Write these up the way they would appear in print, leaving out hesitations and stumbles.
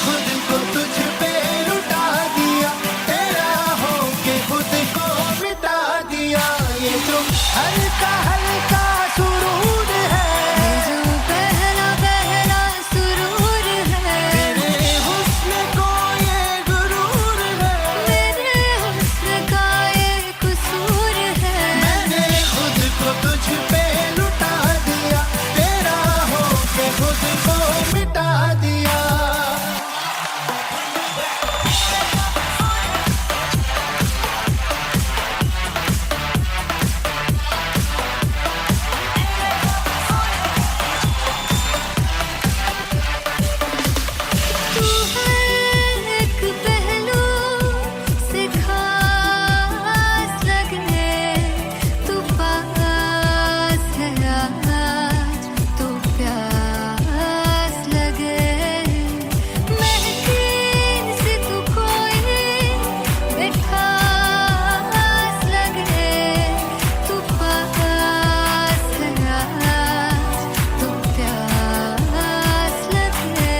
खुद को तुझ पे लुटा दिया, तेरा होके खुद को मिटा दिया। ये जो हल्का हल्का सुरूर है, ये जो पहला पहला सुरूर है, तेरे हुस्न को ये गुरूर है, मेरे हुस्न का ये कसूर है। मैंने खुद को तुझ पे लुटा दिया, तेरा होके खुद को मिटा दिया। तू है एक पहलू से खास लगने, तू पास है आज तो प्यास लगे। महकी सी तू कोई बेखास लगे, तू पास है आज तो प्यास लगे।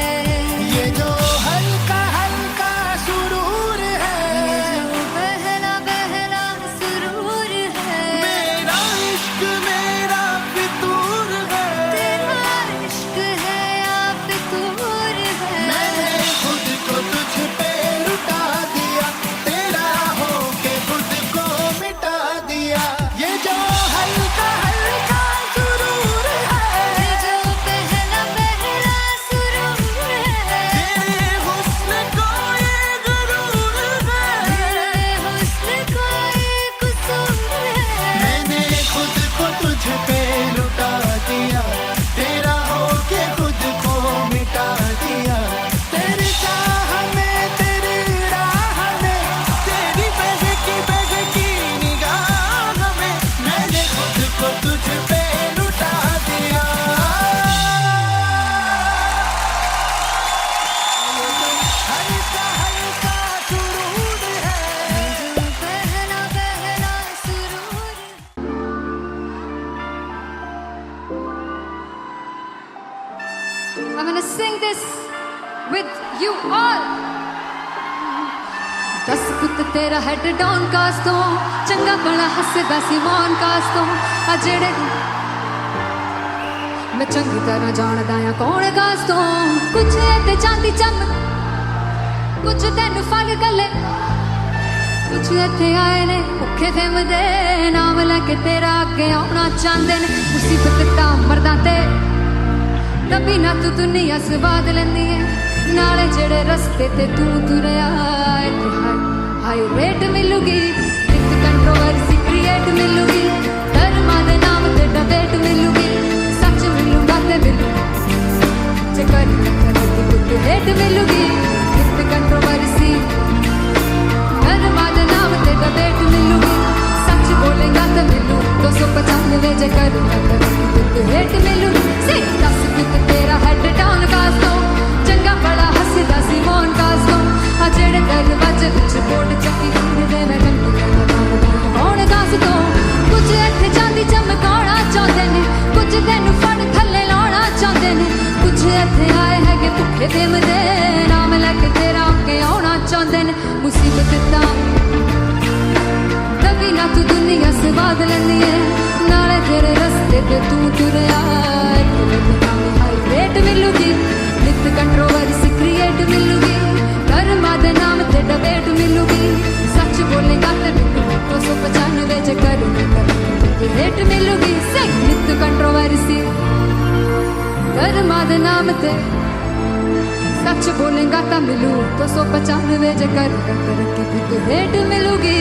ये जो हल्का हल्का सुरूर है, ये जो पहला पहला सुरूर है, मेरा इश्क मेरा फितूर है, तेरा इश्क है या फितूर है। मैंने खुद को तुझ पे लुटा दिया, तेरा होके खुद को मिटा दिया। ये जो हल्का हल्का सुरूर है, ये जो पहला पहला सुरूर है, तेरे हुस्न को ये गुरूर है, मेरे हुस्न का ये कसूर है। मैंने खुद को तुझ पे लुटा दिया, तेरा होके खुद को मिटा दिया। तेरी चाह में तेरी राह में, तेरी बहकी निगाह में, मैंने खुद को तुझ पे लुटा दिया। हल्का हल्का सुरूर है, ये जो पहला पहला सुरूर है। I'm gonna sing this with you all. दस पुत तेरा हेड डाउन कास तो चंगा बड़ा हसदा सी मौन कास तो आ जेड़े मैं चंगी तरह जानदा आ कौन कास तो कुछ ते चांदी चम कुछ तेन फल गले कुछ इत्थे आए ने भुखे फिमदे नाम लैके तेरा अगे आउणा चाहंदे ने मुसीबत दा मरदा ते नबी ना तू दुनिया स्वाद लैंदी है नाले जेड़े रस्ते ते तू तुरया इत्थे हाई रेट मिलूगी इक कंट्रोवर्सी क्रिएट मिलूगी धर्मा दे नाम ते डिबेट मिलूगी सच मिलूगा ते मिलू जे करी कुछ रेट मिलूगी इक कंट्रोवर्सी धर्मा दे नाम ते डिबेट मिलूगी सच बोलेगा तो मिलू 295 जे करूंगा कुछ रेट मिलूगी से 10 कुछ तेरा हेड डाउन कास तो चंगा बड़ा हसदा सी मौन कास तो आ जेड़े दरवाजे विच बोर्ड चक्की दे मैं कंटी कौन कास तो कुछ इत्थे चांदी चमकाउणा चाहंदे ने कुछ तैनू फड़ थल्ले लाउणा चाहंदे ने कुछ इत्थे आए हैगे भुखे फिमदे नाम लैके तेरा अगे आउणा चाहंदे ने मुसीबत दा कभी ना तू दुनिया स्वाद लैंदी है नाले तेरे रस्ते ते तू तुरया हाई रेट मिलूगी नित कंट्रोवर्सी क्रिएट मिलूगी धर्मा दे नाम ते डिबेट मिलूगी सच बोलेगा ते मिलू 295 जे करूंगा रेट मिलूगी से नित कंट्रोवर्सी धर्मा दे नाम ते सच बोलेगा ता मिलू 295 जे करूंगा तरक्की रेट मिलूगी।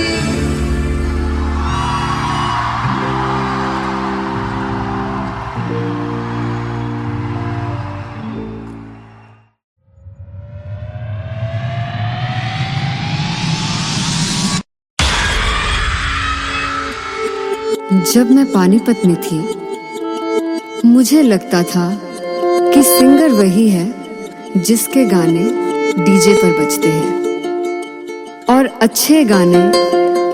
जब मैं पानीपत में थी मुझे लगता था कि सिंगर वही है जिसके गाने डीजे पर बजते हैं और अच्छे गाने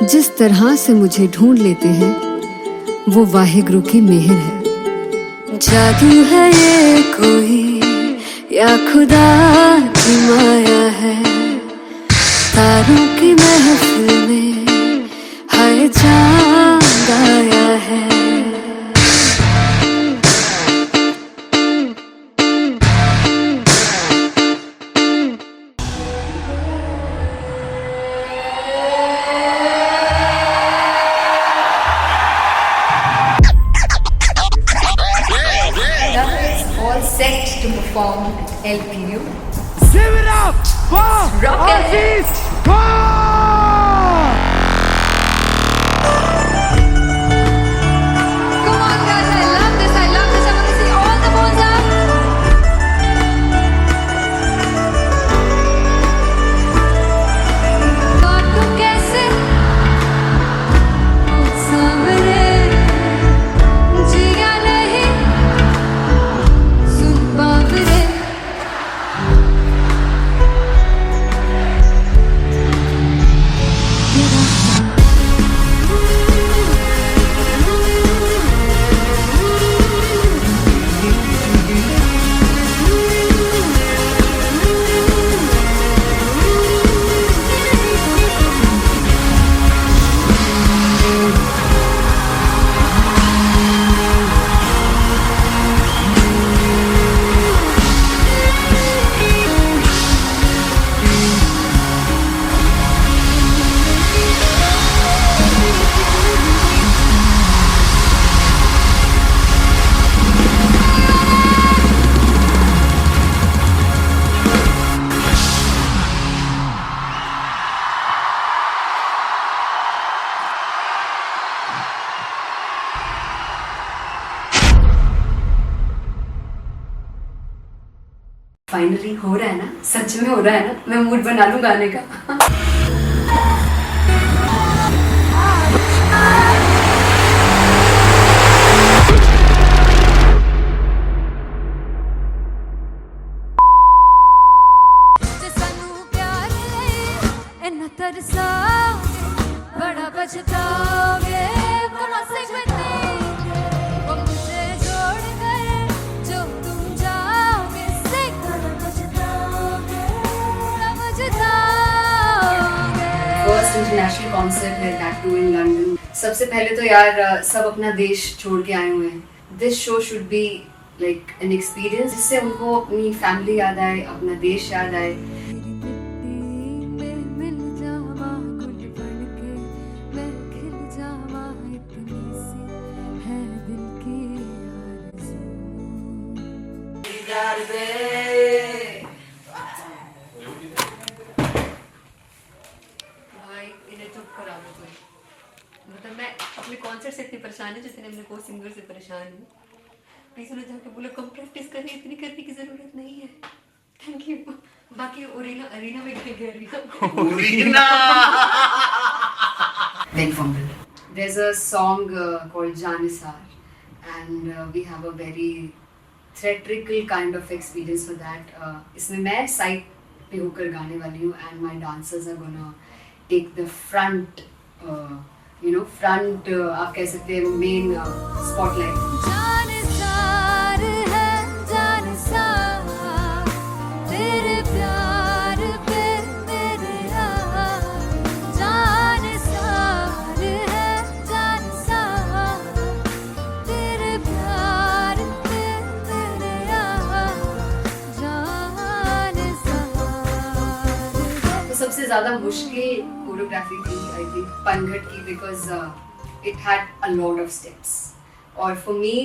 जिस तरह से मुझे ढूंढ लेते हैं वो वाहिगुरु की मेहर है। जादू है ये कोई या खुदा की माया है, तारों की महफिल में हाय चांद आया है। All set to perform LPU. Give it up for Rocket. Aziz Khan! Come on, guys! I love this. I love this. I want to see all the balls up. काटूं कैसे सामने जिया नहीं सुन बाबरे। फाइनली हो रहा है ना, सच में हो रहा है ना, मैं मूड बना लूं गाने का। बड़ा पछताओगे मुझे छोड़ कर जो तुम जाओगे फर्स्ट इंटरनेशनल कॉन्सर्ट है, दैट टू इन लंदन। सबसे पहले तो यार सब अपना देश छोड़ के आए हुए हैं। This show should be like an experience, जिससे उनको अपनी फैमिली याद आए, अपना देश याद आए। मतलब मैं अपने कॉन्सर्ट से इतनी परेशान है जितने अपने को सिंगर से परेशान हूँ। प्लीज उन्हें जाके बोलो कम प्रैक्टिस करनी, इतनी करने की जरूरत नहीं है। Thank you. बाकी अरीना में गए arena Very fumble. There's a song called Janisar, and we have a very theatrical kind of experience for that. इसमें मैं साइड पे होकर गाने वाली हूँ, and my dancers are gonna take the front, front आप कह सकते हैं मेन spotlight. जानसार है जानसार तेरे प्यार पे मेरे जानसार है जानसार तेरे प्यार पे मेरे जानसार। तो सबसे ज़्यादा मुश्किल कोरियोग्राफी थी आई थिंक पनघट की, because it had a lot of steps. और फॉर मी,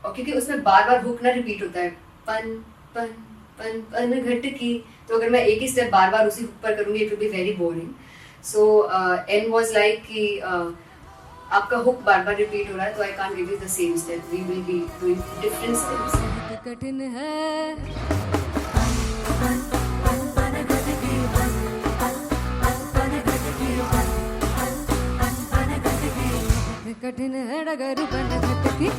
और क्योंकि उसमें बार बार हुक ना रिपीट होता है, पन पन पन पन घट की, तो अगर मैं एक ही स्टेप बार बार उसी हुक पर करूँगी it will be very boring. So an was like कि आपका हुक बार बार रिपीट हो रहा है, तो I can't give you the same step, we will be doing different steps. कठिन है कठिन है डगर की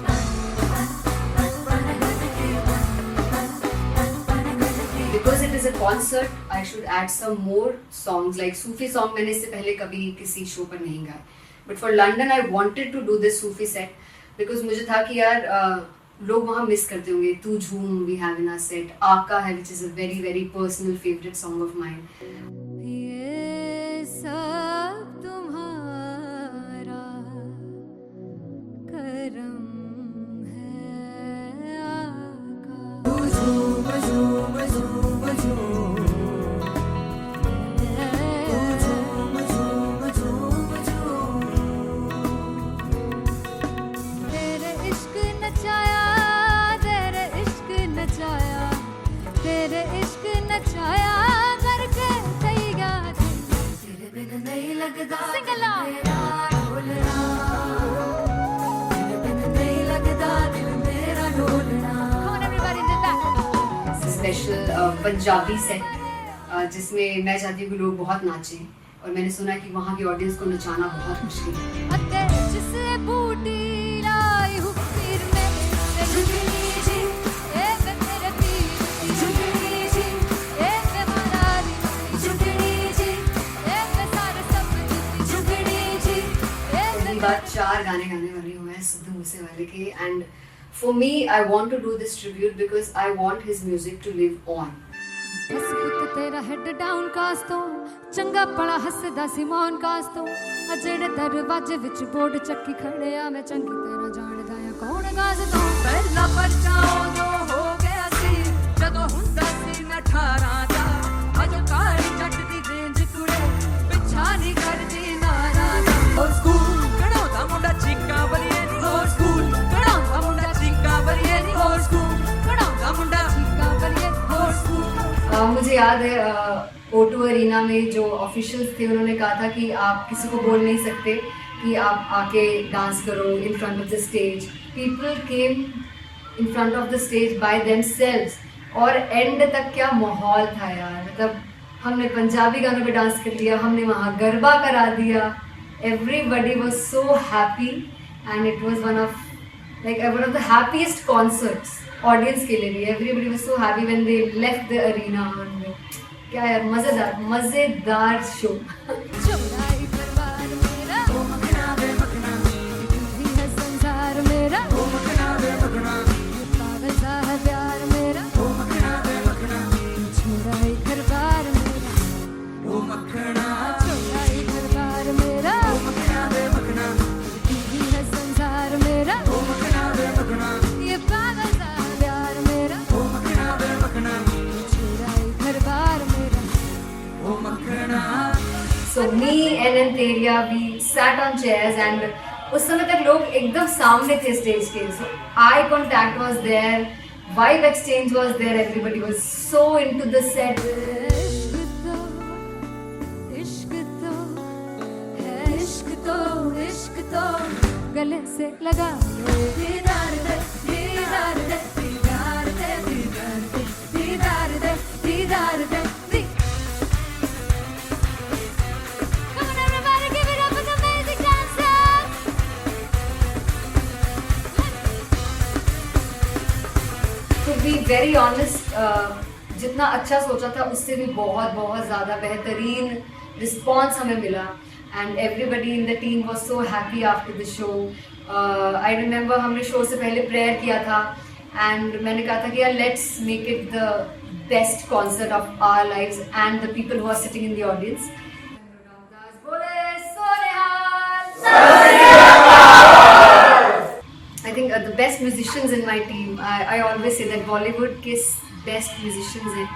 Because it is a concert, I should add some more songs like Sufi song. मैंने इससे पहले कभी किसी शो पर नहीं गाए, but for London I wanted to do this Sufi set because मुझे था कि यार लोग वहाँ मिस करते होंगे। Tu Jhoom we have in our set, aka है which is a very very personal favourite song of mine. ये सब तुम्हारा करम है आका। झूम झूम झूम झूम, झूम झूम झूम झूम। तेरे इश्क नचाया, तेरे इश्क नचाया, तेरे इश्क नचाया करके तैयार। तेरे बिन नहीं लगता Sing along. मेरा ढोलना, तेरे बिन नहीं लगता दिल मेरा ढोलना। Come on everybody do that. Special Punjabi set जिसमें मैं चाहती हूँ कि लोग बहुत नाचें, और मैंने सुना है कि वहाँ की ऑडियंस को नचाना बहुत मुश्किल है। अते जिसे बूटी लाई हूँ पीर में झुकनी जी, ए वे मेरे पीर की झुकनी जी, ए वे मनाली की झुकनी जी, ए वे सारे सब की झुकनी जी, ए वे पहली बार 4 गाने गाने वाले हुए हैं सिद्धू मूसेवाले के, and for me I want to do this tribute because I want his music to live on. बस पुत तेरा हेड डाउन कास तो चंगा पड़ा हसदा सिमोन कास तो आ जेड़े दरवाजे विच बोर्ड चक्की खड़े आ मैं चंगी तेरा जानदा आ कौन गाज तो ਪਹਿਲਾ ਬੱਚਾ ਉਦੋਂ ਹੋ ਗਿਆ ਸੀ ਜਦੋਂ ਹੁੰਦਾ ਸੀ ਮੈਂ 18 ਦਾ ਅਜੋ ਕਾਲੀ ਜੱਟ ਦੀ ਰੇਂਜ ਕੁੜੇ ਪਿੱਛਾ ਨਹੀਂ ਕਰਦੀ ਨਾਰਾ ਦਾ और स्कूल ਕਢਾਉਂਦਾ ਮੁੰਡਾ ਚੀਕਾਂ ਬਰੀਏ ਨੀ और स्कूल ਕਢਾਉਂਦਾ ਮੁੰਡਾ ਚੀਕਾਂ ਬਰੀਏ ਨੀ और स्कूल ਕਢਾਉਂਦਾ ਮੁੰਡਾ का करिए और स्कूल। मुझे याद है O2 अरीना में जो ऑफिशियल्स थे उन्होंने कहा था कि आप किसी को बोल नहीं सकते कि आप आके डांस करो in front of the stage. People came in front of the stage by themselves, और एंड तक क्या माहौल था यार। मतलब हमने पंजाबी गानों पे डांस कर लिया, हमने वहाँ गरबा करा दिया। Everybody was so happy and it was one of the happiest concerts audience के लिए भी। Everybody was so happy when they left the arena. क्या यार, मजेदार शो। चौराई परिवार मेरा ओ मखना वे मखना, ही है संसार मेरा ओ मखना वे मखना, पागल सा है प्यार मेरा ओ मखना वे मखना, चौराई परिवार मेरा ओ मखना, चौराई परिवार मेरा ओ मखना वे मखना, ही है संसार मेरा ओ मखना वे मखना, ये पागल सा है प्यार मेरा ओ मखना वे मखना, चौराई परिवार मेरा। ओ मखना। So me and Anteria, we sat on chairs and उस समय तक लोग एकदम सामने थे स्टेज के। So eye contact was there, vibe exchange was there, everybody was so into the set. इश्क तो है, इश्क तो इश्क तो गले से लगा लो दीदार दे दीदार दे दीदार दे दीदार दे दीदार दे दीदार दे दी। Come on everybody, give it up for the amazing dancers. To be very honest, जितना अच्छा सोचा था उससे भी बहुत बहुत ज़्यादा बेहतरीन रिस्पॉन्स हमें मिला, and everybody in the team was so happy after the show. I remember हमने शो से पहले प्रेयर किया था, एंड मैंने कहा था कि यार let's make it the best concert of our lives and the people who are sitting in the audience. I think the best musicians in my team, I always say that Bollywood के best musicians हैं,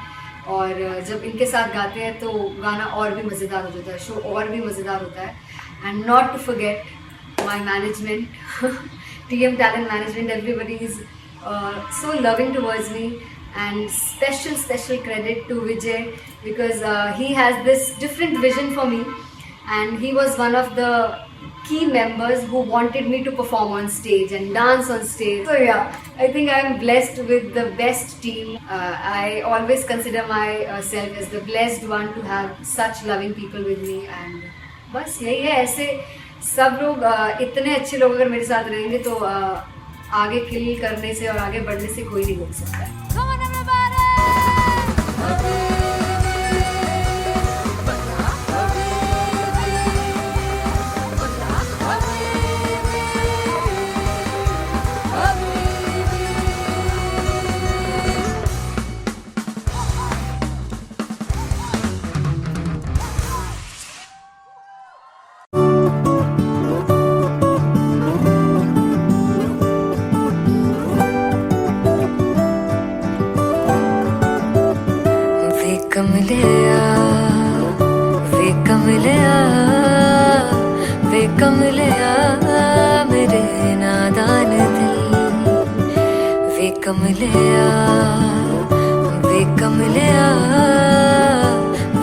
और जब इनके साथ गाते हैं तो गाना और भी मज़ेदार हो जाता है, शो और भी मज़ेदार होता है। And not to forget my management, TM Talent Management, everybody is so loving towards me, and special credit to Vijay because he has this different vision for me, and he was one of the key members who wanted me to perform on stage and dance on stage. So yeah, I think I'm blessed with the best team. I always consider myself as the blessed one to have such loving people with me, and बस यही है। ऐसे सब लोग इतने अच्छे लोग अगर मेरे साथ रहेंगे तो आगे किल करने से और आगे बढ़ने से कोई नहीं रोक सकता है। Come on everybody. कमलिया वे कमलिया वे कमलिया मेरे नादान दिल वे कमलिया वे कमलिया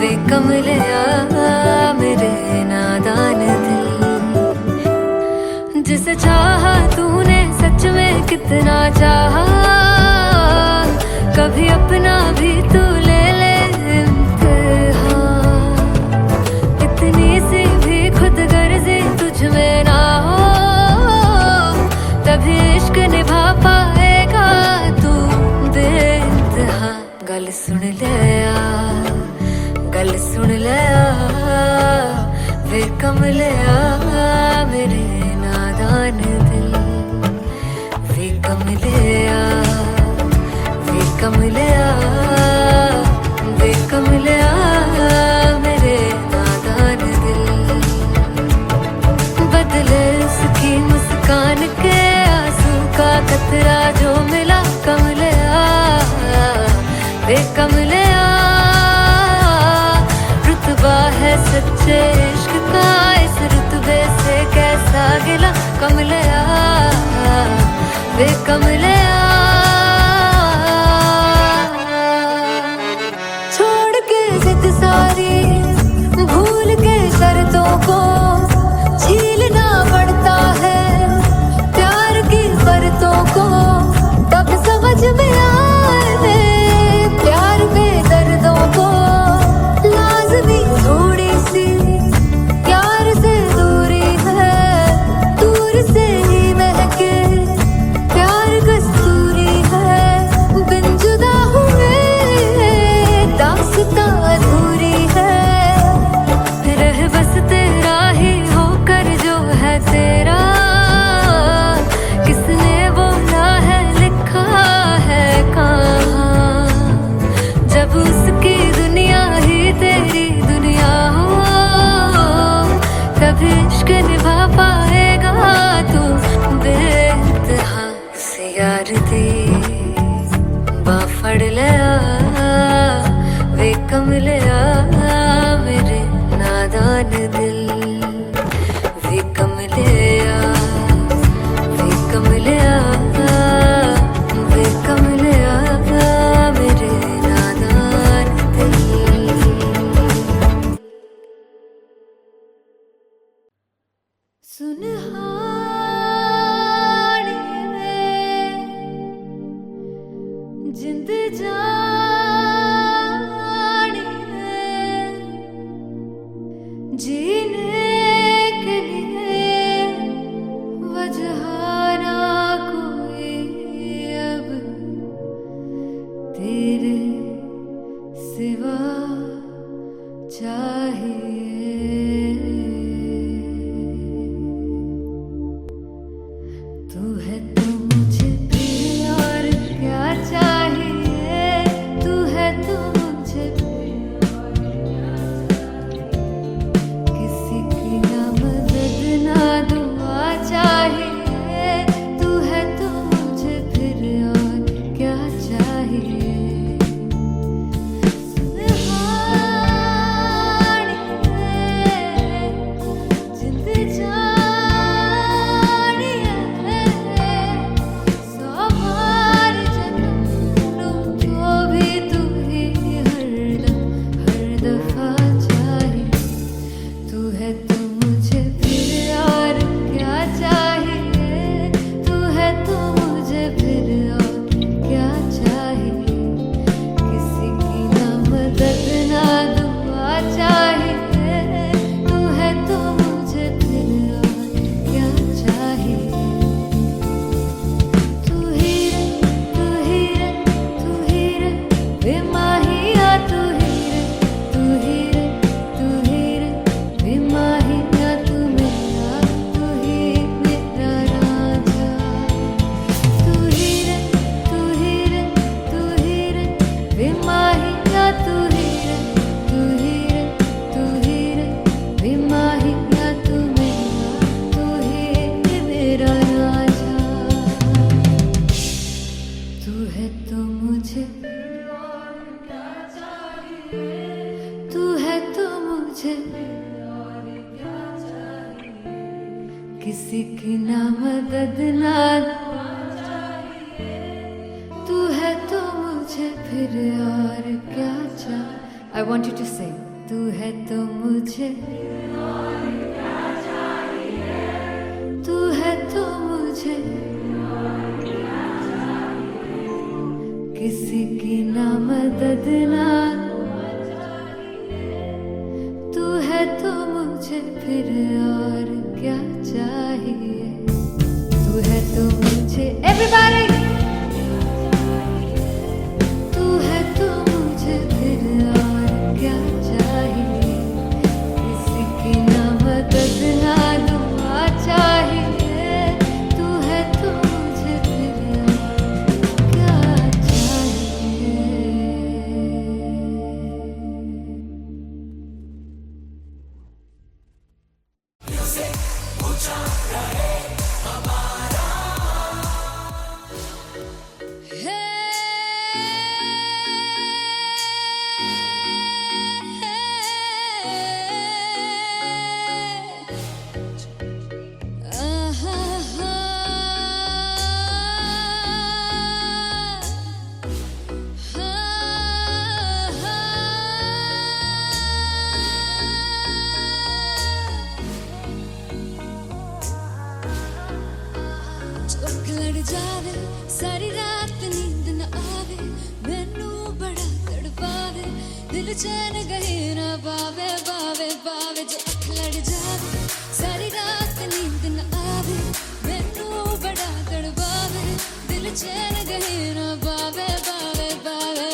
वे कमलिया मेरे नादान दिल जिसे चाहा तूने सच में कितना चाहा कभी अपना भी तू ले ले इम्तिहान इतनी सी भी खुद गर्जी तुझ में ना हो तभी इश्क निभा पाएगा तू बेइंतहा गल सुन लिया गल सुन लिया वे कमलिया मेरे नादान दिल वे कमलिया वे कमलिया वे कमलिया मेरे नादान दिल बदले उसकी मुस्कान के आंसू का कतरा जो मिला कमलिया वे कमलिया रुतबा है सच्चे इश्क का इस रुतबे से कैसा गिला कमलिया वे कमलिया छोड़ के जिद सारी भूल के शर्तों को झीलना पड़ता है प्यार की शर्तों को तब समझ में आए प्यार में दर्दों को लाज़मी थोड़ी सी प्यार से दूरी है दूर से ही महके प्यार कस्तूरी है बिन जुदा हुए दास्तां अधूरी है रह बस तेरा ही होकर जो है तेरा किसने बोला है लिखा है कहाँ जब उसकी दुनिया ही तेरी दुनिया हो तभी इश्क निभा पाएगा तू बेइंतहा से यार दी बाफड़ लिया वे कमलिया मेरे नादान दिल वे कमलिया वे कमलिया वे कमलिया मेरे नादान दिल सुनहानिए जिंद जानिए जीने के लिए वजह ना कोई अब तेरे सिवा चाहिए तू है तो मुझे प्रिय और क्या चाहिए तू है तो मुझे प्रिय और क्या चाहिए किसी की ना मदद ना दुआ चाहिए तू है तो मुझे फिर और क्या चाहिए सुनहानिए तू है तो मुझे किसी की ना मदद ना तू है तो मुझे फिर और क्या चाह I want you to sing तू है तो मुझे तू है तो मुझे किसी की ना मदद ना तू है तो मुझे फिर और क्या चाहिए तू है तो मुझे everybody तू है तो मुझे फिर और क्या चाहिए किसी की ना मदद ना दुआ चाहिए तू है तो मुझे फिर और क्या चाहिए चौक लड़ जावे सारी रात नींद न आवे मैनू बड़ा तड़पावे दिल चैन गहे ना पावे पावे पावे जो अख लड़ जावे सारी रात नींद न आवे मैनू बड़ा तड़पावे दिल चैन गहे ना पावे पावे पावे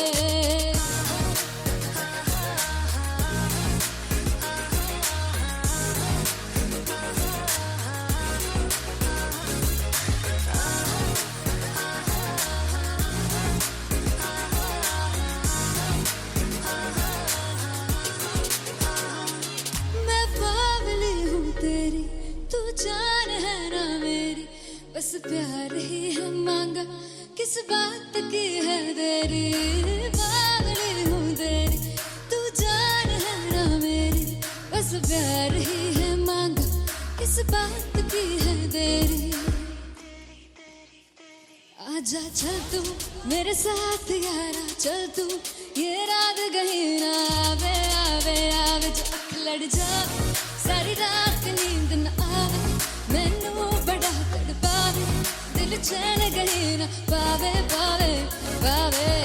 मैं बावली हूँ तेरी तू जान है ना मेरी बस प्यार ही है मांगा किस बात की है देरी बावली हूँ तेरी तू जान है ना मेरी बस प्यार ही है मांगा किस बात की है देरी आजा चल तू मेरे साथ यारा चल तू ये रात गही ना आवे आवे आवे जो अख लड़ जावे सारी रात नींद न आवे मैनू बड़ा तड़पावे दिल चैन गही ना पावे पावे पावे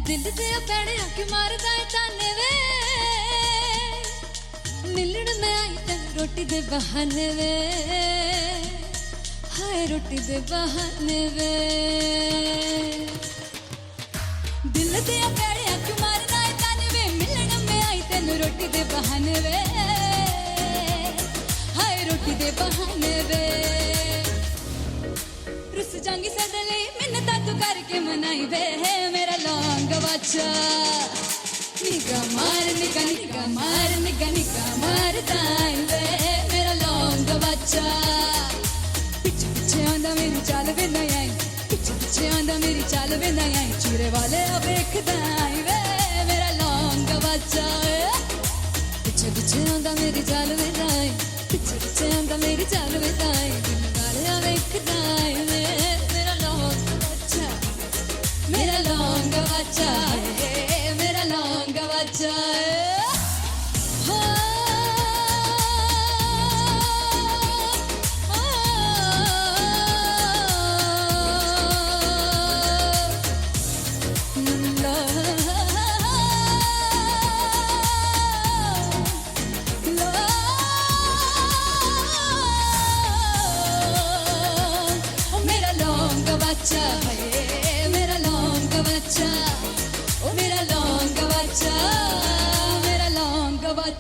दिल ते पैड़े आके मारदा है ताने वे मिलन में आई तन रोटी दे बहाने वे हाय रोटी दे बहाने वे दिल ते पैड़े आके मारदा है ताने वे मिलन में आई तन रोटी दे बहाने वे हाय रोटी दे बहाने वे रुस जांगी सदले मिन्नता तू करके मनाई वे मेरा लौंग बच्चा निगा मार निगा निगा मार निगा निगा मार ताई वे मेरा लौंग बच्चा पीछे पीछे आंदा मेरी चाल वे नहीं आई पीछे पीछे आंदा मेरी चाल वे नहीं आई चूरे वाले अब देखदा आई वे मेरा लौंग बच्चा पीछे पीछे आंदा मेरी चाल वे नहीं आई पीछे पीछे आंदा मेरी चाल वे नहीं आई दिन वाले अब देखदा आई वे मेरा लौंग बच्चा मेरा लौंग बच्चा मेरा लौंग बच्चा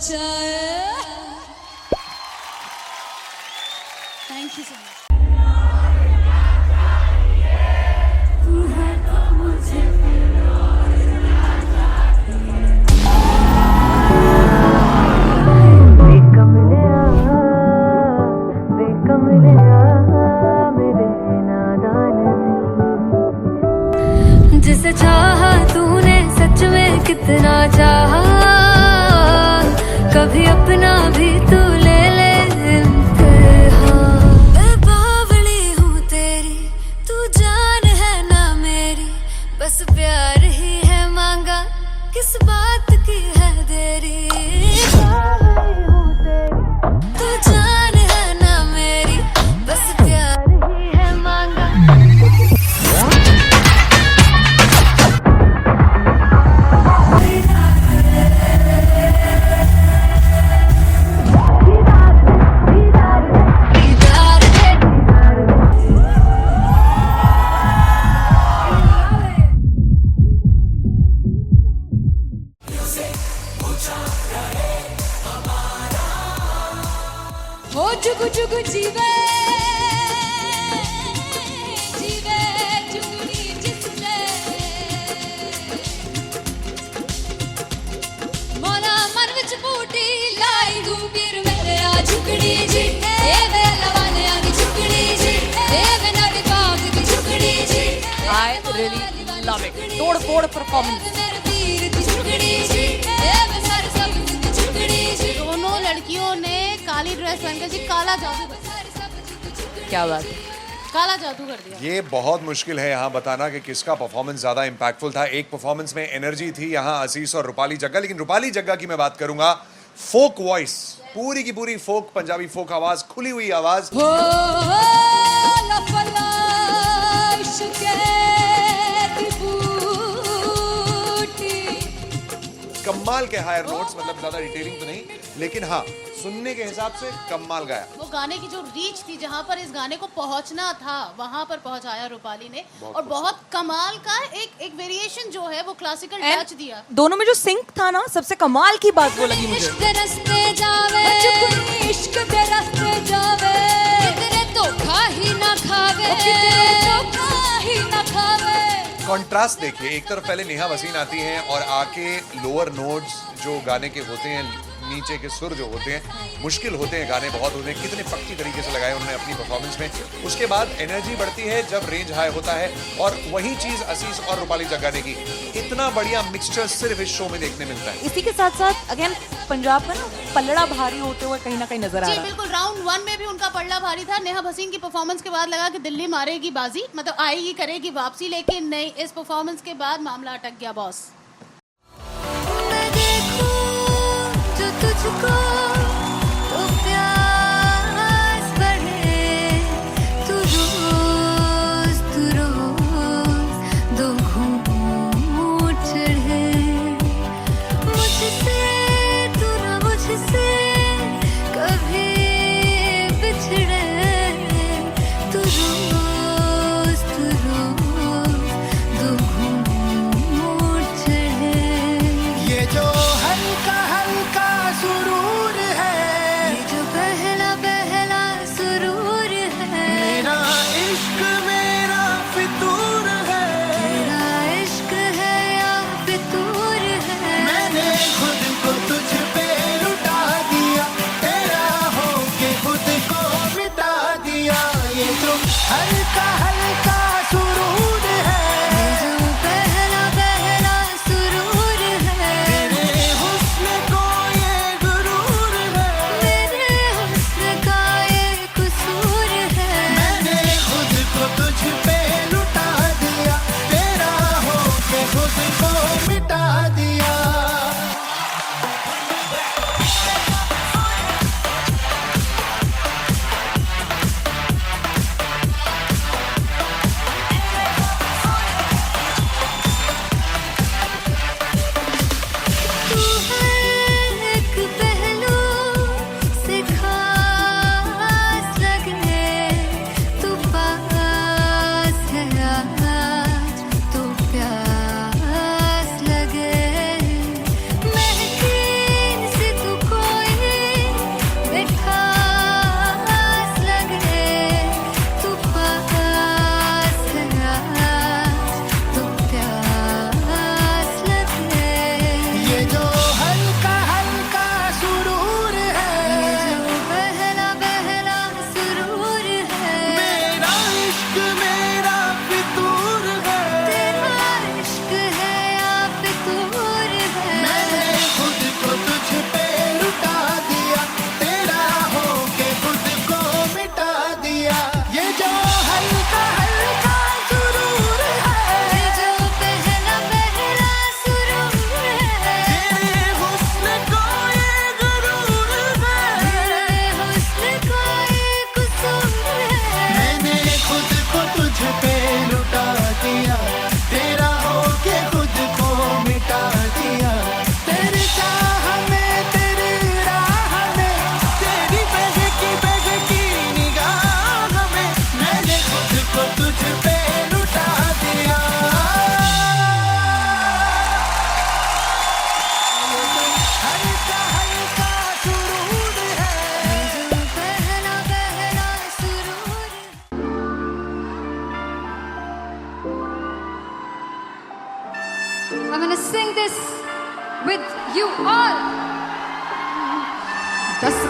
बच्चा है। Thank you so much. जिसे चाहा तूने सच में कितना चाहा, कभी अपना भी तू ले ले इम्तिहान। मैं बावली हूँ तेरी, तू जान है ना मेरी, बस प्यार ही है मांगा, किस बात की है देरी। बावली हूँ तेरी, तू जान है ना मेरी, बस प्यार ही है मांगा। हो जुग जुग जीवे जीवे जुगनी जिसने, मोला मन विच बूटी लाई गुबीर मेरे आ झुकड़ी जी, ए वे लवाने आगी झुकड़ी जी, ए वे नवी बाग की झुकड़ी जी। I really love it. तोड़-फोड़ performance. मेरे वीर की झुकड़ी जी, ए वे सर सब की झुकड़ी जी। दोनों लड़कियों ने काली ड्रेस पहनकर जी काला जादू क्या बात है। काला जादू कर दिया। ये बहुत मुश्किल है यहाँ बताना कि किसका परफॉर्मेंस ज़्यादा इम्पैक्टफुल था। एक परफॉर्मेंस में एनर्जी थी यहाँ असीस और रूपाली जग्गा, लेकिन रूपाली जग्गा की मैं बात करूंगा फोक वॉइस, पूरी की पूरी फोक, पंजाबी फोक आवाज, खुली हुई आवाज। हो लफला इश्क़े की बूटी। कमाल के हायर नोट्स, मतलब ज्यादा डिटेलिंग तो नहीं, लेकिन हाँ सुनने के हिसाब से कमाल गाया। वो गाने की जो रीच थी, जहाँ पर इस गाने को पहुंचना था वहां पर पहुंचाया रूपाली ने, और बहुत कमाल का एक वेरिएशन जो है वो क्लासिकल टच दिया। दोनों में जो सिंक था ना, सबसे कमाल की बात वो लगी मुझे। इश्क दे रस्ते जावे, इश्क दे रस्ते जावे, कितने धोखा ही ना खावे, धोखा ही ना खावे। कॉन्ट्रास्ट देखिए, एक तरफ पहले नेहा वसीन आती हैं और आके लोअर नोट्स जो गाने के होते हैं, नीचे के सुर जो होते हैं, मुश्किल होते हैं, गाने बहुत होते हैं, कितने पक्की तरीके से लगाए उन्होंने अपनी परफॉर्मेंस में। उसके बाद एनर्जी बढ़ती है जब रेंज हाई होता है, और वही चीज असीस और रूपाली जग्गा ने की। इतना बढ़िया मिक्सचर सिर्फ इस शो में देखने मिलता है। इसी के साथ साथ अगेन पंजाब का ना पलड़ा भारी होते हुए कहीं ना कहीं नजर आ जी रहा है। बिल्कुल, राउंड 1 में भी उनका पलड़ा भारी था। नेहा भसीन की परफॉर्मेंस के बाद लगा कि दिल्ली मारेगी बाजी, मतलब आएगी करेगी वापसी, लेकिन नहीं, इस परफॉर्मेंस के बाद मामला अटक गया बॉस। मैं देखूं जो तुझको तो प्यास बढ़े, तू रोज दो घूंट चढ़े, मुझसे तू ना मुझसे कभी बिछड़े, तू रोज दो घूंट चढ़े।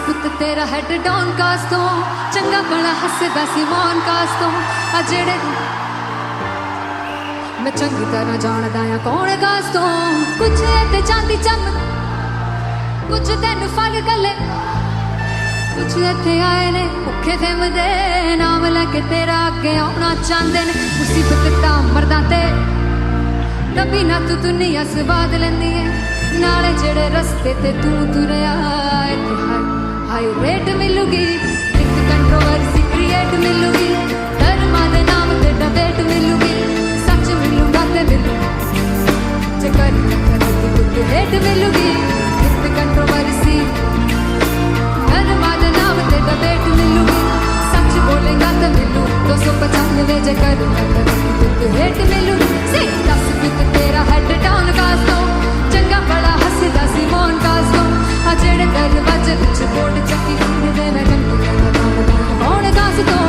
पुत तेरा हेड डाउन कास तो चंगा बड़ा हसदा सी मान कास तो आ जेड़े मैं चंगी तरह जानदा आ कौन कास तो कुछ ते चांदी चम कुछ तेन फल गले कुछ इत्थे आए ने भुखे फिमदे नाम लैके तेरा अगे आउणा चाहंदे ने मुसीबत दा मरदा ते तभी ना तू दुनिया स्वाद लैंदी है नाले जेड़े रस्ते ते तू तुरया इत्थे हाई रेट मिलूगी एक कंट्रोवर्सी क्रिएट मिलूगी धर्मा दे नाम ते डिबेट मिलूगी सच मिलूगा ते मिलू जे कर कुछ रेट मिलूगी एक कंट्रोवर्सी धर्मा दे नाम ते डिबेट मिलूगी सच बोलेगा ते मिलू 295 जे कर रेट मिलूगी से 10 बित तेरा हेड डाउन कास तो चंगा बड़ा हसदा सी मोन कास तो आ जेड़े दरवाजे विच बोर्ड चक्की दे मैं घंटी कौन कास तो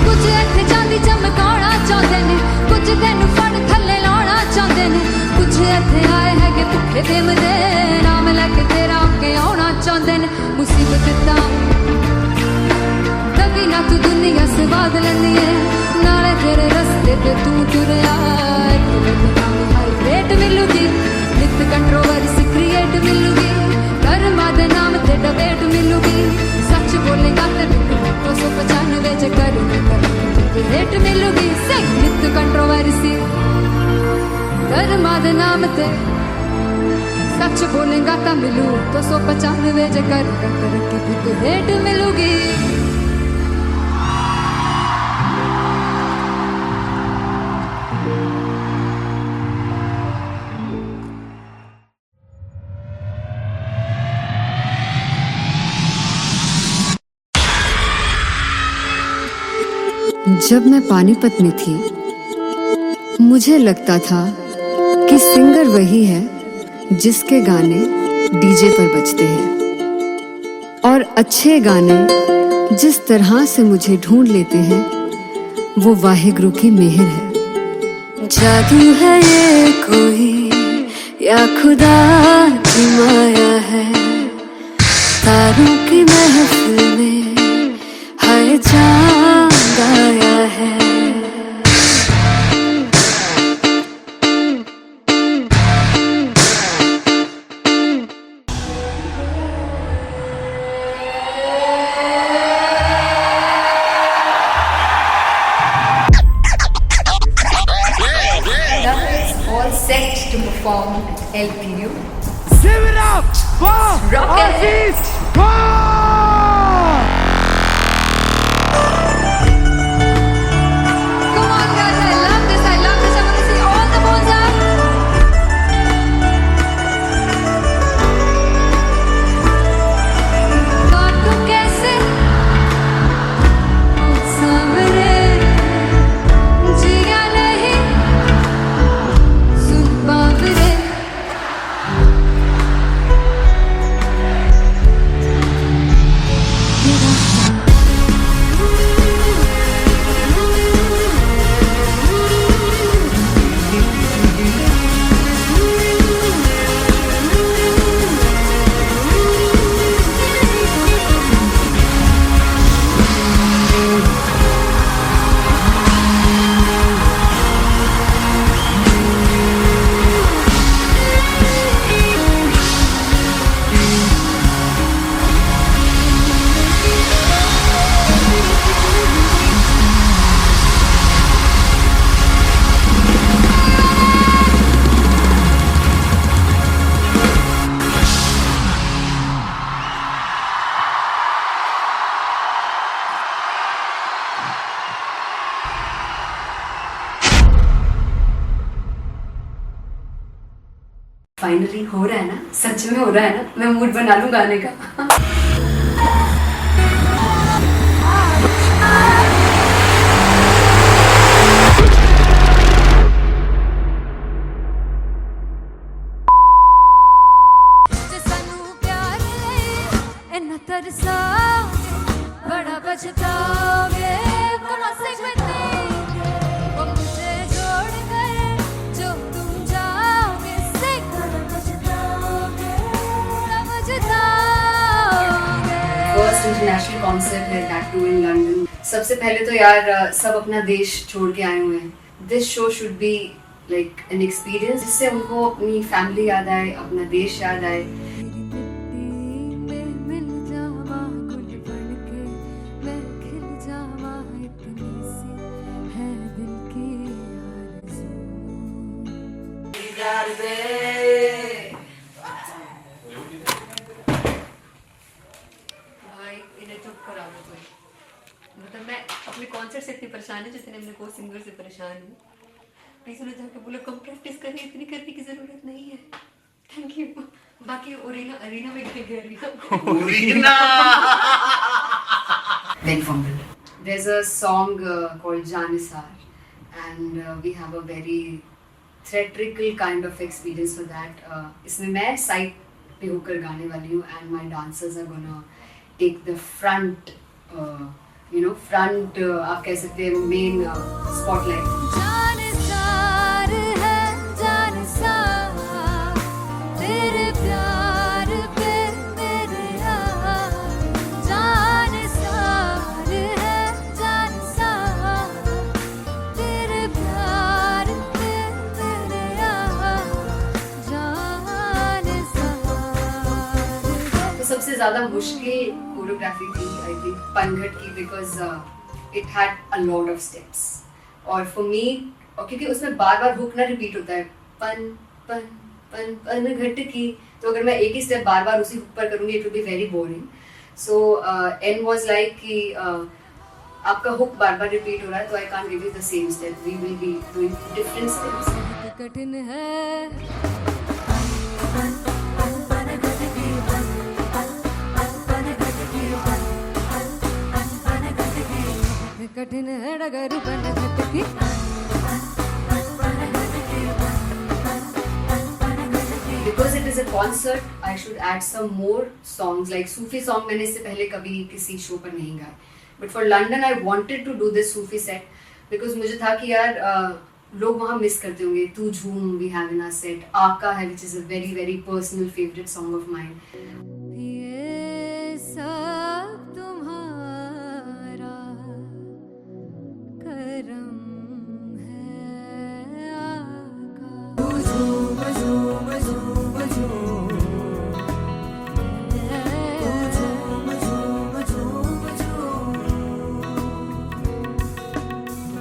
कुछ इत्थे चांदी चमकाउणा चाहंदे ने कुछ तेनू फड़ थल्ले लाउणा चाहंदे ने कुछ इत्थे आए हैगे भुखे फिमदे नाम लैके तेरा अगे आउणा चाहंदे ने मुसीबत दा तभी ना तू दुनिया स्वाद लैंदी है नाले तेरे रस्ते ते तू तुरया हाई रेट मिलूगी नित कंट्रोवर्सी क्रिएट मिलूगी धर्मा दे नाम ते डिबेट मिलूगी सच बोलेगा ते मिलू 295 जे कर रेट मिलूगी से नित कंट्रोवर्सी धर्मा दे नाम ते सच बोलेगा ता मिलू 295 जे कर रेट मिलूगी जब मैं पानीपत में थी मुझे लगता था कि सिंगर वही है जिसके गाने डीजे पर बजते हैं और अच्छे गाने जिस तरह से मुझे ढूंढ लेते हैं वो वाहिगुरु की मेहर है। जादू है ये कोई या खुदा की माया है तारों की महफिल में हाय चांद आया है। All set to perform at LPU. Give it up for Rocket. Aziz Khan! Come on guys, I love this. I want to see all the balls up. काटू कैसे सामने जिया नहीं सुन बाबरे फाइनली हो रहा है ना, सच में हो रहा है ना। मैं मूड बना लूं गाने का। सानू प्यार ले इन्ना तरसा बड़ा पछताओगे बड़ा सकते वो मुझे छोड़ कर जो तुम जाओगे से बड़ा पछताओगे बड़ा पछताओगे फर्स्ट इंटरनेशनल कॉन्सर्ट है, दैट टू इन लंदन। सबसे पहले तो यार सब अपना देश छोड़ के आए हुए हैं। This show should be like an experience जिससे उनको अपनी फैमिली याद आए, अपना देश याद आए। मतलब मैं अपने कॉन्सर्ट से इतनी परेशान हूँ जितने अपने को सिंगर से परेशान हूँ। प्लीज उन्हें जाके बोलो कम प्रैक्टिस करनी, इतनी करने की जरूरत नहीं है। Thank you. बाकी अरीना में गए arena Then from there's a song called Janisar, and we have a very theatrical kind of experience for that. इसमें मैं साइड पे होकर गाने वाली हूँ, and my dancers are gonna take the front, front आप कह सकते हैं main spotlight. जानसार है जानसार तेरे प्यार पे मेरे यार, जानसार है जानसार तेरे प्यार पे मेरे यार, जानसार। तो सबसे ज़्यादा मुश्किल कोरियोग्राफी थी आई थिंक पनघट की, because it had a lot of steps. और फॉर मी, और क्योंकि उसमें बार बार हुक ना रिपीट होता है, पन पन पन पन घट की, तो अगर मैं एक ही स्टेप बार बार उसी हुक पर करूँगी it will be very boring. So an was like कि आपका हुक बार बार रिपीट हो रहा है, तो I can't give you the same step, we will be doing different steps. कठिन है कठिन है डगर बन घटकी, Because it is a concert, I should add some more songs like Sufi song. मैंने इससे पहले कभी किसी शो पर नहीं गाए, but for London I wanted to do this Sufi set because मुझे था कि यार लोग वहाँ मिस करते होंगे। तू झूम we have in our set, आका है which is a very very personal favorite song of mine. ये सब तुम्हारा करम है आका।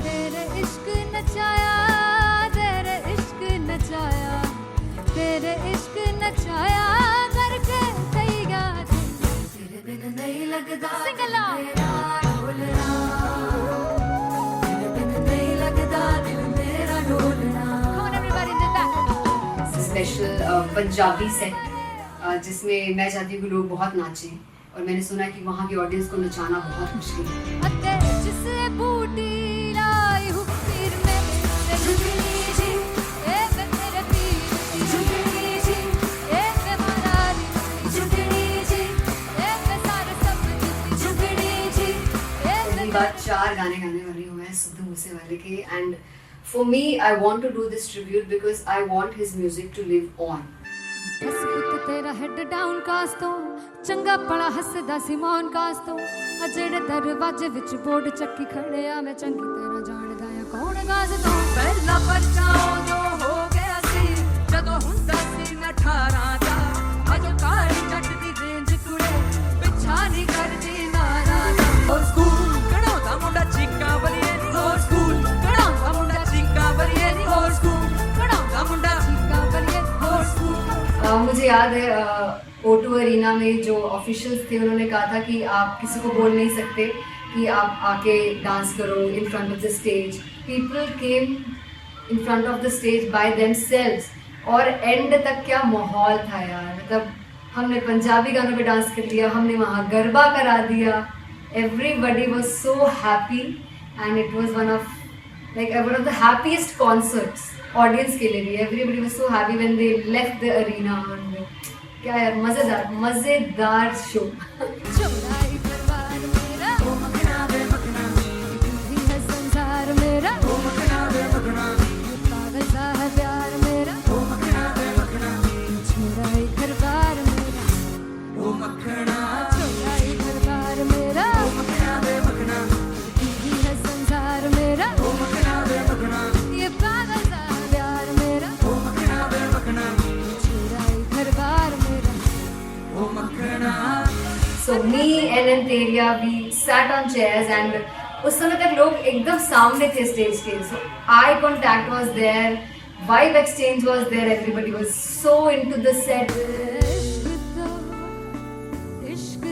तेरे इश्क नचाया, तेरे इश्क नचाया, तेरे इश्क नचाया करके तैयार, तेरे बिन नहीं लगता सिंगला ढोलना, तेरे बिन नहीं लगता दिल मेरा ढोलना। Come on everybody do that. Special Punjabi set जिसमें मैं चाहती हूँ कि लोग बहुत नाचें, और मैंने सुना कि वहाँ की ऑडियंस को नचाना बहुत मुश्किल है। अते जिसे बूटी लाई हूँ पीर में ते झुकनी जी, ए वे मेरे पीर झुकनी जी, ए वे मराली झुकनी जी, ए वे सारे सब झुकनी जी, ए वे पहली बार 4 गाने गाने वाली हूँ मैं सिद्धू मूसेवाले के, and for me I want to do this tribute because I want his music to live on. बस पुत तेरा हेड डाउन कास तो चंगा पड़ा हसदा सिमोन कास तो, अजेड़े दरवाजे विच बोर्ड चक्की खड़े आ, मैं चंगी तेरा जानदा आ कौन गाज तो। ਪਹਿਲਾ ਬੱਚਾ ਉਦੋਂ ਹੋ ਗਿਆ ਸੀ ਜਦੋਂ ਹੁੰਦਾ ਸੀ ਮੈਂ 18 ਦਾ, ਅਜੋ ਕਾਲੀ ਜੱਟ ਦੀ ਰੇਂਜ ਕੁੜੇ ਪਿੱਛਾ ਨਹੀਂ ਕਰਦੀ ਨਾਰਾ ਦਾ। ਹੋਰ ਸਕੂਲ ਕਢਾਉਂਦਾ ਮੁੰਡਾ ਚੀਕਾਂ ਬਲੀਏ ਨੀ, ਹੋਰ ਸਕੂਲ ਕਢਾਉਂਦਾ ਮੁੰਡਾ ਚੀਕਾਂ ਬਲੀਏ ਨੀ, ਹੋਰ ਸਕੂਲ ਕਢਾਉਂਦਾ ਮੁੰਡਾ ਚੀਕਾਂ ਬਲੀਏ, ਹੋਰ ਸਕੂਲ। मुझे याद है O2 अरीना में जो ऑफिशियल्स थे उन्होंने कहा था कि आप किसी को बोल नहीं सकते कि आप आके डांस करो in front of the stage. People came in front of the stage by themselves, और एंड तक क्या माहौल था यार, मतलब हमने पंजाबी गानों पे डांस कर लिया, हमने वहाँ गरबा करा दिया, everybody was so happy and it was one of the happiest concerts audience के लिए भी। Everybody was so happy when they left the arena. क्या यार, मजेदार शो। चौराई परिवार मेरा ओ मखना बे मखना, तू ही है संसार मेरा ओ मखना बे मखना, पागल सा है प्यार मेरा ओ मखना बे मखना, चौराई परिवार मेरा ओ मखना, चौराई परिवार So me and Anteria, we sat on chairs and उस समय तक लोग एकदम सामने थे स्टेज के. So eye contact was there, vibe exchange was there, everybody was so into the set. इश्क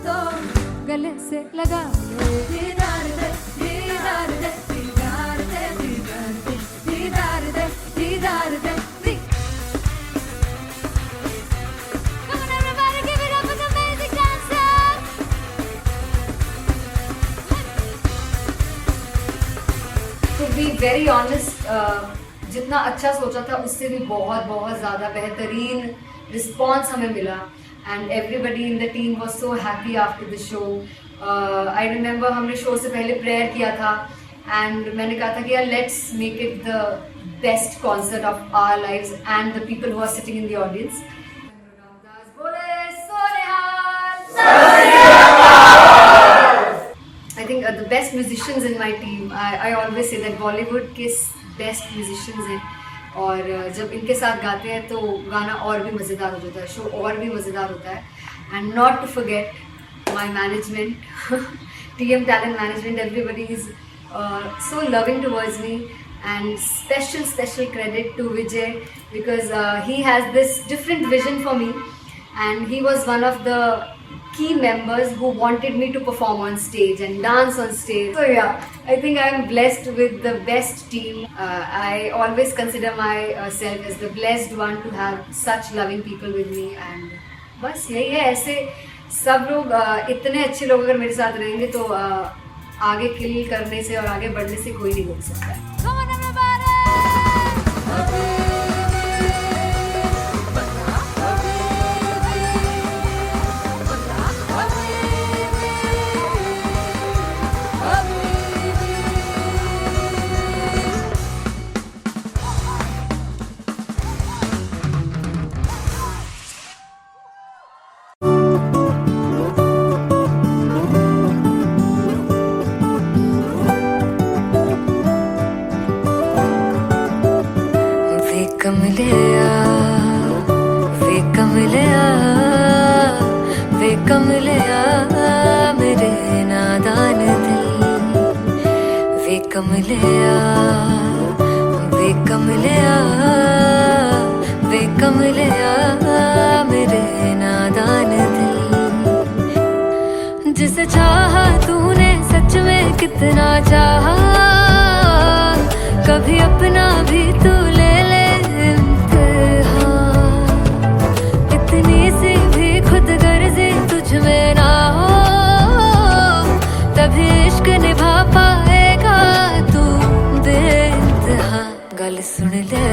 तो गले से लगा लो. दीदार दे दीदार दे दीदार दे दीदार दे दीदार दे. Come on everybody, give it up for the amazing dancers. To be very honest, जितना अच्छा सोचा था उससे भी बहुत बहुत ज़्यादा बेहतरीन रिस्पॉन्स हमें मिला. And everybody in the team was so happy after the show. I remember हमने शो से पहले प्रेयर किया था and मैंने कहा था कि यार let's make it the best concert of our lives and the people who are sitting in the audience. I think the best musicians in my team. I always say that Bollywood के best musicians हैं. और जब इनके साथ गाते हैं तो गाना और भी मज़ेदार हो जाता है, शो और भी मज़ेदार होता है. And not to forget my management, TM Talent Management, everybody is so loving towards me. And special credit to Vijay because he has this different vision for me and he was one of the key members who wanted me to perform on stage and dance on stage. So yeah, I think I am blessed with the best team. I always consider myself as the blessed one to have such loving people with me. And बस यही है, ऐसे सब लोग इतने अच्छे लोग अगर मेरे साथ रहेंगे तो आगे किल करने से और आगे बढ़ने से कोई नहीं रोक सकता है. Come on everybody. कमलिया मेरे नादान दिल, वे कमलिया वे कमलिया वे कमलिया मेरे नादान दिल. जिसे चाहा तूने सच में कितना चाहा, कभी अपना भी तू ले ले इम्तिहान. इतनी सी भी खुद गर्जी तुझ में ना हो, तभी इश्क निभा पाएगा तू बेइंतहा. गल सुन ले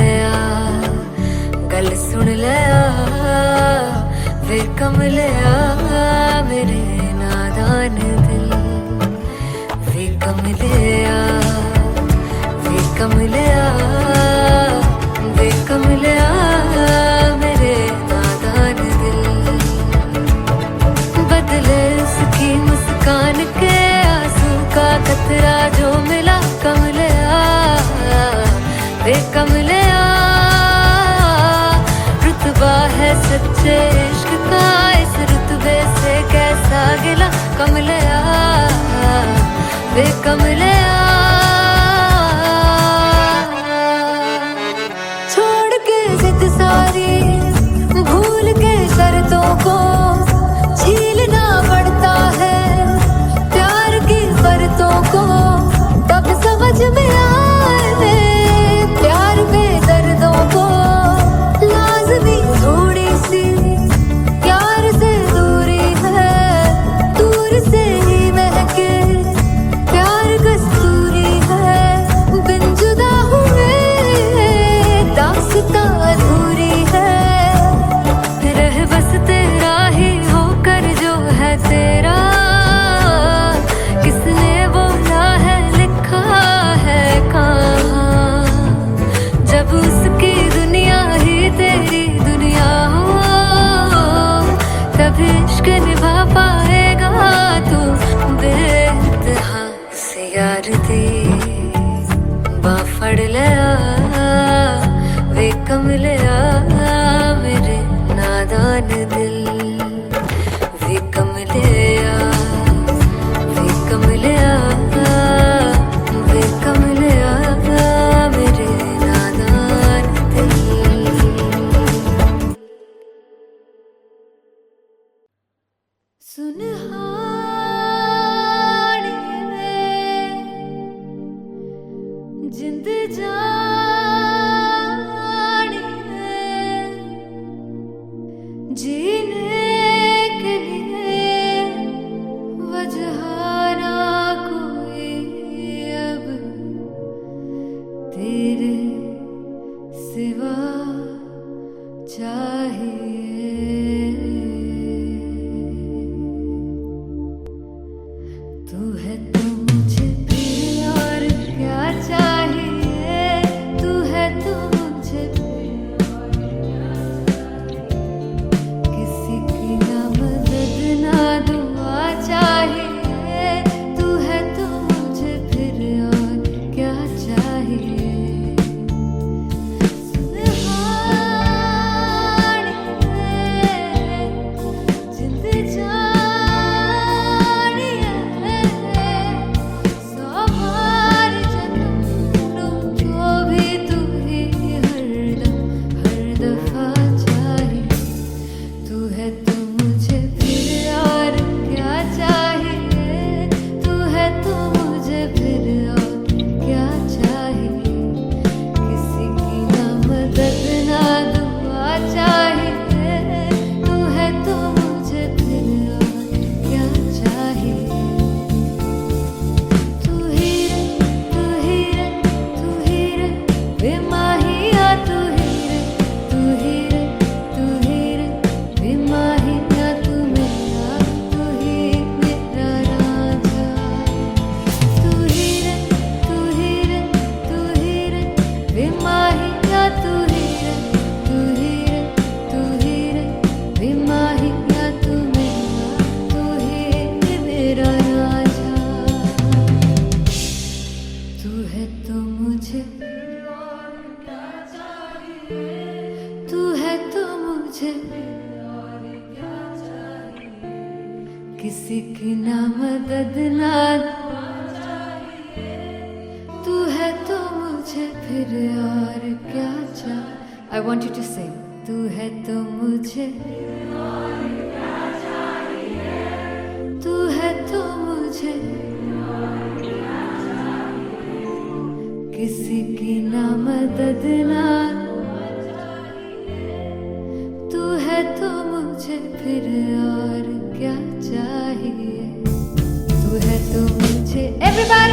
गल सुन ले वे कमलिया मेरे नादान दिल, वे कमलिया वे कमलिया वे कमलिया मेरे नादान दिल. बदले उसकी मुस्कान के आंसू का कतरा जो मिला कमलिया वे कमलिया. रुतबा है सच्चे इश्क का, इस रुतबे से कैसा गिला कमलिया वे कमलिया. छोड़ के जिद सारी भूल के शर्तों को झीलना पड़ता है, प्यार की शर्तों को तब समझ में आए. प्यार में दर्दों को लाज़मी थोड़ी सी प्यार से दूरी है, दूर से ही महके प्यार का सुनहानिए जिंद जानिए जीने के लिए वजह ना कोई अब तेरे सिवा चाहिए तू है तो मुझे फिर और क्या चाहिए तू है तो मुझे फिर और क्या चाहिए किसी की ना मदद ना दुआ चाहिए तू है तो मुझे फिर और क्या चाहिए किसी की ना मदद ना तू है तो मुझे फिर और क्या चाहिए I want you to sing तू है तो मुझे तू है तो मुझे किसी की ना मदद ना तू है तो मुझे फिर और क्या चाहिए तू है तो मुझे everybody